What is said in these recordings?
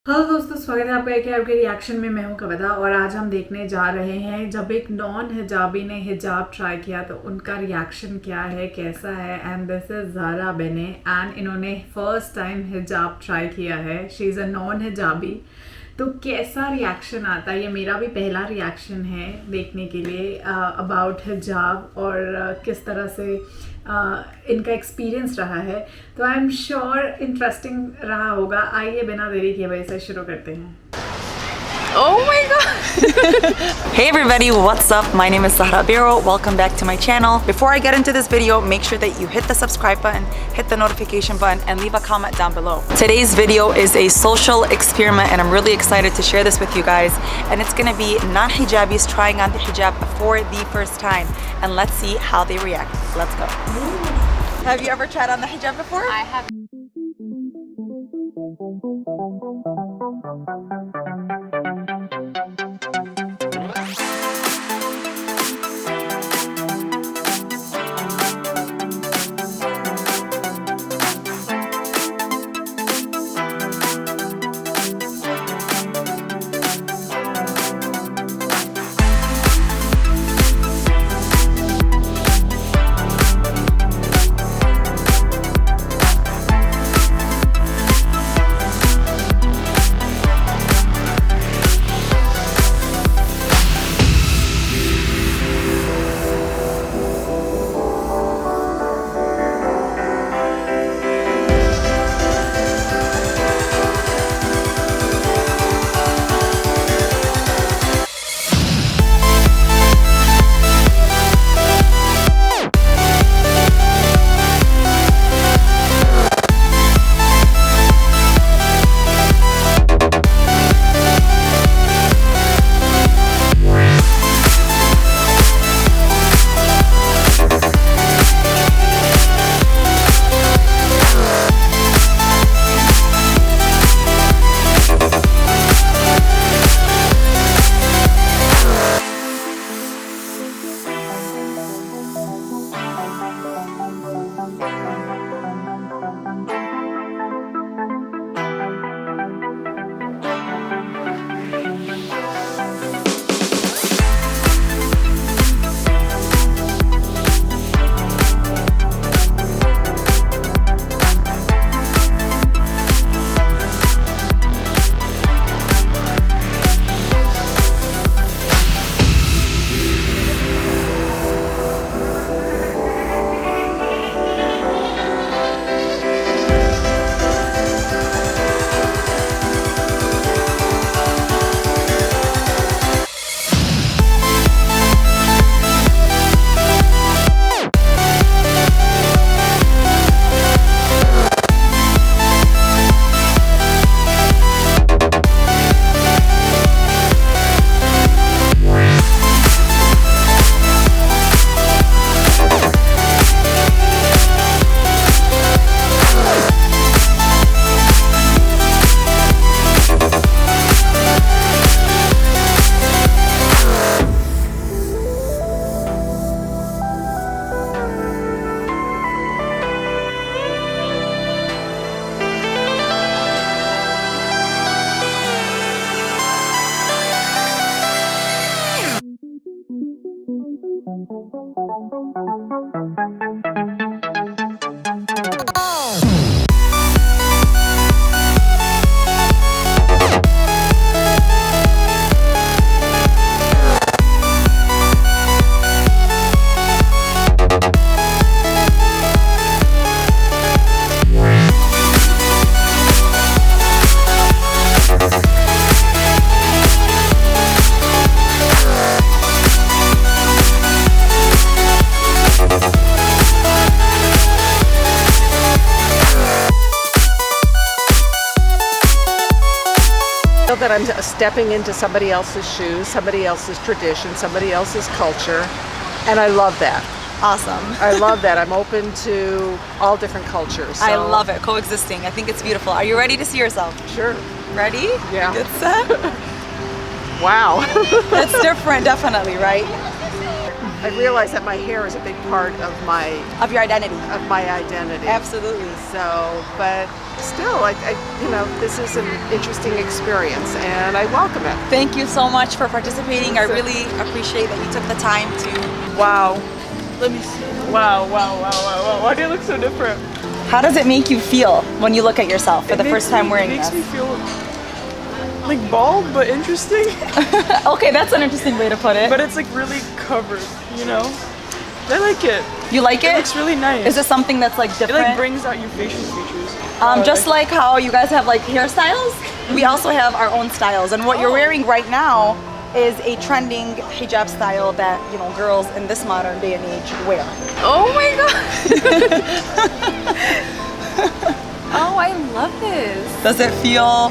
Hello दोस्तों, स्वागत है आपका एक के रिएक्शन में। मैं हूं कविता और आज हम देखने जा रहे हैं जब एक नॉन हिजाबी ने हिजाब ट्राई किया तो उनका रिएक्शन क्या है, कैसा है। एंड दिस इज ज़हरा बेने एंड इन्होंने फर्स्ट टाइम हिजाब ट्राई किया है। शी इज़ अ नॉन हिजाबी। तो कैसा रिएक्शन आता है, ये मेरा भी पहला रिएक्शन है देखने के लिए अबाउट हिजाब और किस तरह से इनका एक्सपीरियंस रहा है। तो आई एम श्योर इंटरेस्टिंग रहा होगा। आइए बिना देरी किए वजह से शुरू करते हैं। Oh my god! Hey everybody, what's up? My name is Zahraa Berro. Welcome back to my channel. Before I get into this video, make sure that you hit the subscribe button, hit the notification button, and leave a comment down below. Today's video is a social experiment and I'm really excited to share this with you guys. And it's gonna be non-hijabis trying on the hijab for the first time. And let's see how they react. Let's go. Have you ever tried on the hijab before? I have. That I'm stepping into somebody else's shoes, somebody else's tradition, somebody else's culture, and I love that. Awesome. I love that. I'm open to all different cultures. So. I love it. Coexisting. I think it's beautiful. Are you ready to see yourself? Sure. Ready? Yeah. Good set? Wow. It's different, definitely, right? I realize that my hair is a big part of my your identity. identity. Absolutely. So, but still, this is an interesting experience, and I welcome it. Thank you so much for participating. I really appreciate that you took the time to. Wow. Let me see. Wow. Why do you look so different? How does it make you feel when you look at yourself for the first time wearing this? It makes this? me feel like bald, but interesting. Okay, that's an interesting way to put it. But it's like really covered, you know? I like it. You like it? It looks really nice. Is this something that's like It different? like brings out your facial features. Just like how you guys have like hairstyles, we also have our own styles. And what you're wearing right now is a trending hijab style that, you know, girls in this modern day and age wear. Oh my god! Oh, I love this. Does it feel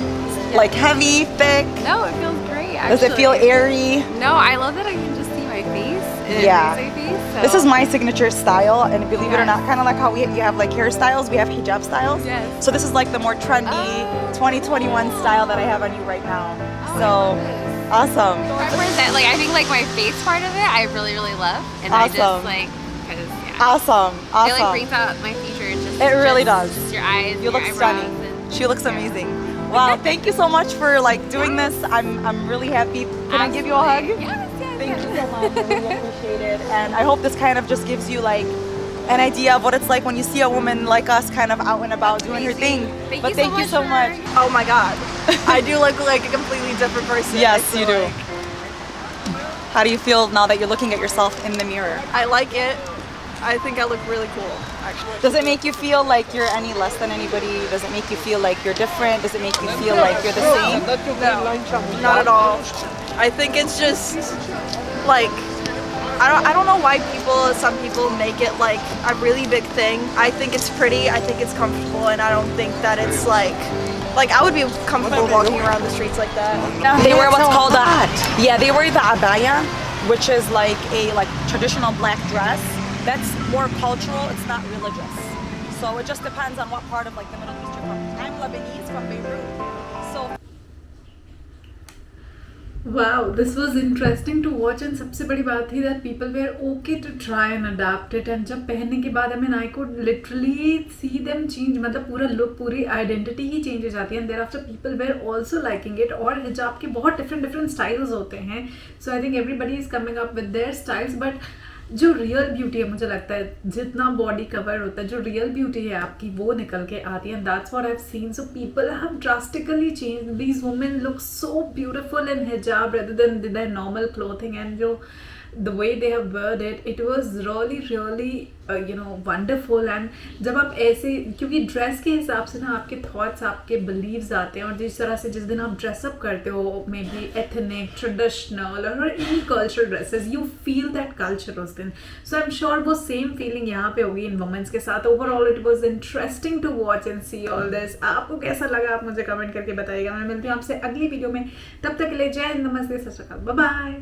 like heavy, thick? No, it feels great. Actually. Does it feel airy? No, I love that I can just see my face. And Yeah. it makes my face, so. This is my signature style, and believe it or not, kind of like how you have like hairstyles, we have hijab styles. Yes. So this is like the more trendy 2021 style that I have on you right now. So awesome. Represent, like I think like my face part of it, I really love, and I Awesome. just like because Awesome. it like brings out my features. Just It really just does. Your eyes, You your look eyebrows, stunning. and- She looks amazing. Wow, thank you so much for like doing this. I'm really happy. Can I give you a hug? Yes. Thank you so much. I really appreciate it. And I hope this kind of just gives you like an idea of what it's like when you see a woman like us kind of out and about doing her thing. But thank you so much. Oh my god. I do look like a completely different person. Yes, I feel you do. like. How do you feel now that you're looking at yourself in the mirror? I like it. I think I look really cool, actually. Does it make you feel like you're any less than anybody? Does it make you feel like you're different? Does it make you feel like you're the same? No, not at all. I think it's just like I don't know why some people make it like a really big thing. I think it's pretty, I think it's comfortable, and I don't think that it's like I would be comfortable walking around the streets like that. They wear what's called they wear the abaya, which is like a traditional black dress. That's more cultural, it's not religious. So it just depends on what part of like the Middle East you're from. I'm Lebanese from Berro. So Wow, this was interesting to watch, and सबसे बड़ी बात थी that people were okay to try and adapt it, and जब पहनने के बाद I mean I could literally see them change, मतलब पूरा look, पूरी identity ही change हो जाती है, and thereafter people were also liking it. और हिजाब के बहुत different styles होते हैं, so I think everybody is coming up with their styles, but जो रियल ब्यूटी है मुझे लगता है जितना बॉडी कवर होता है जो रियल ब्यूटी है आपकी वो निकल के आती है and that's what I have seen so people have drastically changed these women look so beautiful in हिजाब rather than their normal clothing and जो the way they have worn it was really wonderful. and जब आप ऐसे क्योंकि dress के हिसाब से ना आपके थॉट्स आपके बिलीव्स आते हैं और जिस तरह से जिस दिन आप ड्रेसअप करते हो मे बी एथनिक ट्रेडिशनल और any cultural dresses you feel that culture उस दिन. सो आई एम श्योर वो सेम फीलिंग यहाँ पे होगी इन वुमेन्स के साथ. Overall it was interesting to watch and see all this. आपको कैसा लगा आप मुझे कमेंट करके बताइएगा. मैं मिलती हूँ आपसे अगली वीडियो में. तब तक के लिए जय हिंद, नमस्ते, सत श्री अकाल, बाय बाय.